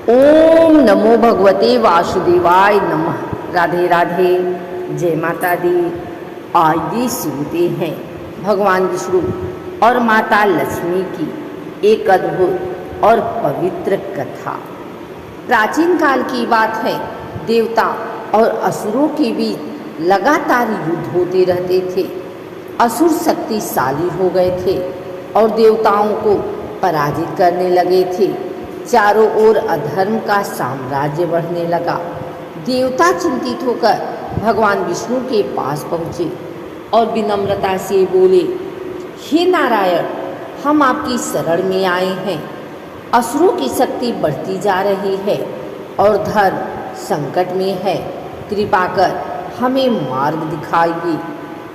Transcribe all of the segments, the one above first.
ओम नमो भगवते वासुदेवाय नमः। राधे राधे, जय माता दी। आज भी सुनते हैं भगवान विष्णु और माता लक्ष्मी की एक अद्भुत और पवित्र कथा। प्राचीन काल की बात है। देवता और असुरों के बीच लगातार युद्ध होते रहते थे। असुर शक्तिशाली हो गए थे और देवताओं को पराजित करने लगे थे। चारों ओर अधर्म का साम्राज्य बढ़ने लगा। देवता चिंतित होकर भगवान विष्णु के पास पहुँचे और विनम्रता से बोले, हे नारायण, हम आपकी शरण में आए हैं। असुरों की शक्ति बढ़ती जा रही है और धर्म संकट में है। कृपा कर हमें मार्ग दिखाइए।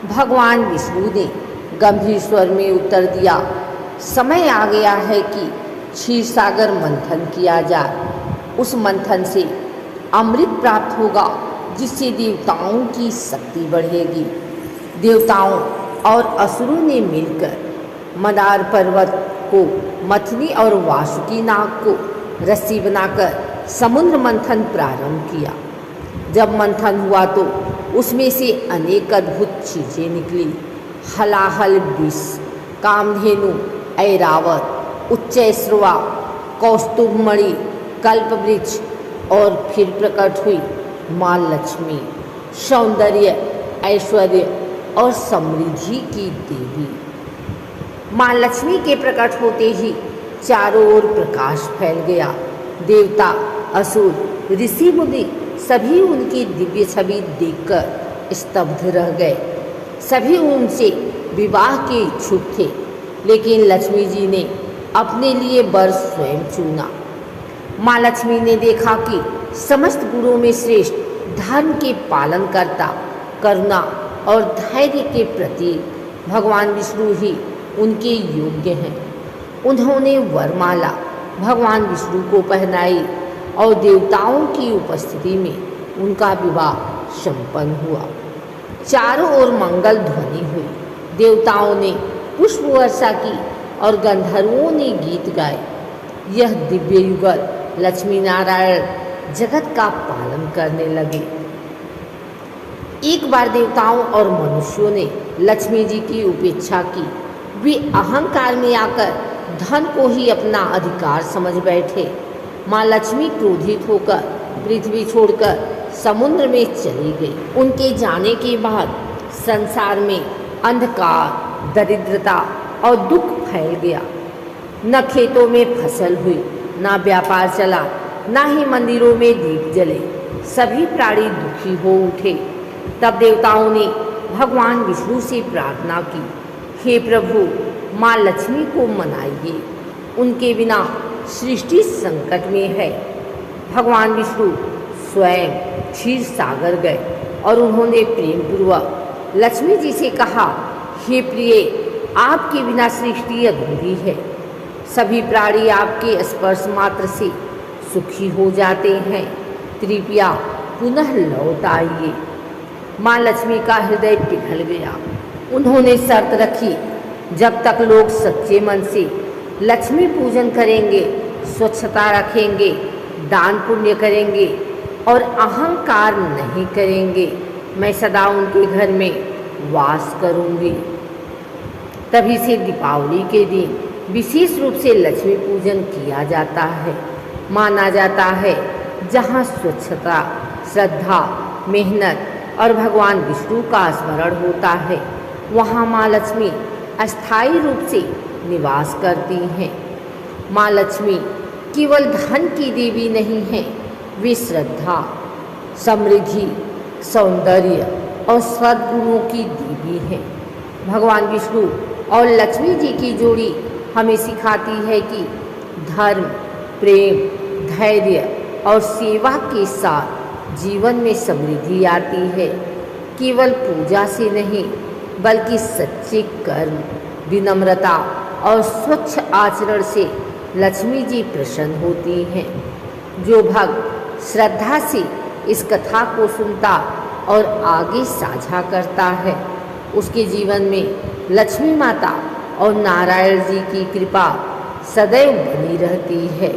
भगवान विष्णु ने गंभीर स्वर में उत्तर दिया, समय आ गया है कि क्षीर सागर मंथन किया जाए। उस मंथन से अमृत प्राप्त होगा, जिससे देवताओं की शक्ति बढ़ेगी। देवताओं और असुरों ने मिलकर मंदार पर्वत को मथनी और वासुकी नाग को रस्सी बनाकर समुद्र मंथन प्रारंभ किया। जब मंथन हुआ तो उसमें से अनेक अद्भुत चीज़ें निकली। हलाहल विष, कामधेनु, ऐरावत, उच्चैश्रवा, कौस्तुभमणि, कल्पवृक्ष और फिर प्रकट हुई माँ लक्ष्मी, सौंदर्य, ऐश्वर्य और समृद्धि की देवी। माँ लक्ष्मी के प्रकट होते ही चारों ओर प्रकाश फैल गया। देवता, असुर, ऋषि मुनि सभी उनकी दिव्य छवि देखकर स्तब्ध रह गए। सभी उनसे विवाह के इच्छुक थे, लेकिन लक्ष्मी जी ने अपने लिए वर स्वयं चुना। माँ लक्ष्मी ने देखा कि समस्त गुणों में श्रेष्ठ, धर्म के पालन करता, करुणा और धैर्य के प्रतीक भगवान विष्णु ही उनके योग्य हैं। उन्होंने वरमाला भगवान विष्णु को पहनाई और देवताओं की उपस्थिति में उनका विवाह संपन्न हुआ। चारों ओर मंगल ध्वनि हुई। देवताओं ने पुष्प वर्षा की और गंधर्वों ने गीत गाए। यह दिव्य युगल लक्ष्मी नारायण जगत का पालन करने लगे। एक बार देवताओं और मनुष्यों ने लक्ष्मी जी की उपेक्षा की। वे अहंकार में आकर धन को ही अपना अधिकार समझ बैठे। माँ लक्ष्मी क्रोधित होकर पृथ्वी छोड़कर समुद्र में चली गई। उनके जाने के बाद संसार में अंधकार, दरिद्रता और दुख फैल गया। न खेतों में फसल हुई, न व्यापार चला, न ही मंदिरों में दीप जले। सभी प्राणी दुखी हो उठे। तब देवताओं ने भगवान विष्णु से प्रार्थना की, हे प्रभु, माँ लक्ष्मी को मनाइए। उनके बिना सृष्टि संकट में है। भगवान विष्णु स्वयं क्षीर सागर गए और उन्होंने प्रेम पूर्वक लक्ष्मी जी से कहा, हे प्रिय, आपके बिना सृष्टि अधूरी है। सभी प्राणी आपके स्पर्श मात्र से सुखी हो जाते हैं। कृपया पुनः लौट आइए। माँ लक्ष्मी का हृदय पिघल गया। उन्होंने शर्त रखी, जब तक लोग सच्चे मन से लक्ष्मी पूजन करेंगे, स्वच्छता रखेंगे, दान पुण्य करेंगे और अहंकार नहीं करेंगे, मैं सदा उनके घर में वास करूंगी। तभी से दीपावली के दिन विशेष रूप से लक्ष्मी पूजन किया जाता है। माना जाता है, जहाँ स्वच्छता, श्रद्धा, मेहनत और भगवान विष्णु का स्मरण होता है, वहाँ माँ लक्ष्मी अस्थायी रूप से निवास करती हैं। माँ लक्ष्मी केवल धन की देवी नहीं है, वे श्रद्धा, समृद्धि, सौंदर्य और सद्गुणों की देवी हैं। भगवान विष्णु और लक्ष्मी जी की जोड़ी हमें सिखाती है कि धर्म, प्रेम, धैर्य और सेवा के साथ जीवन में समृद्धि आती है। केवल पूजा से नहीं, बल्कि सच्चे कर्म, विनम्रता और स्वच्छ आचरण से लक्ष्मी जी प्रसन्न होती हैं। जो भक्त श्रद्धा से इस कथा को सुनता और आगे साझा करता है, उसके जीवन में लक्ष्मी माता और नारायण जी की कृपा सदैव बनी रहती है।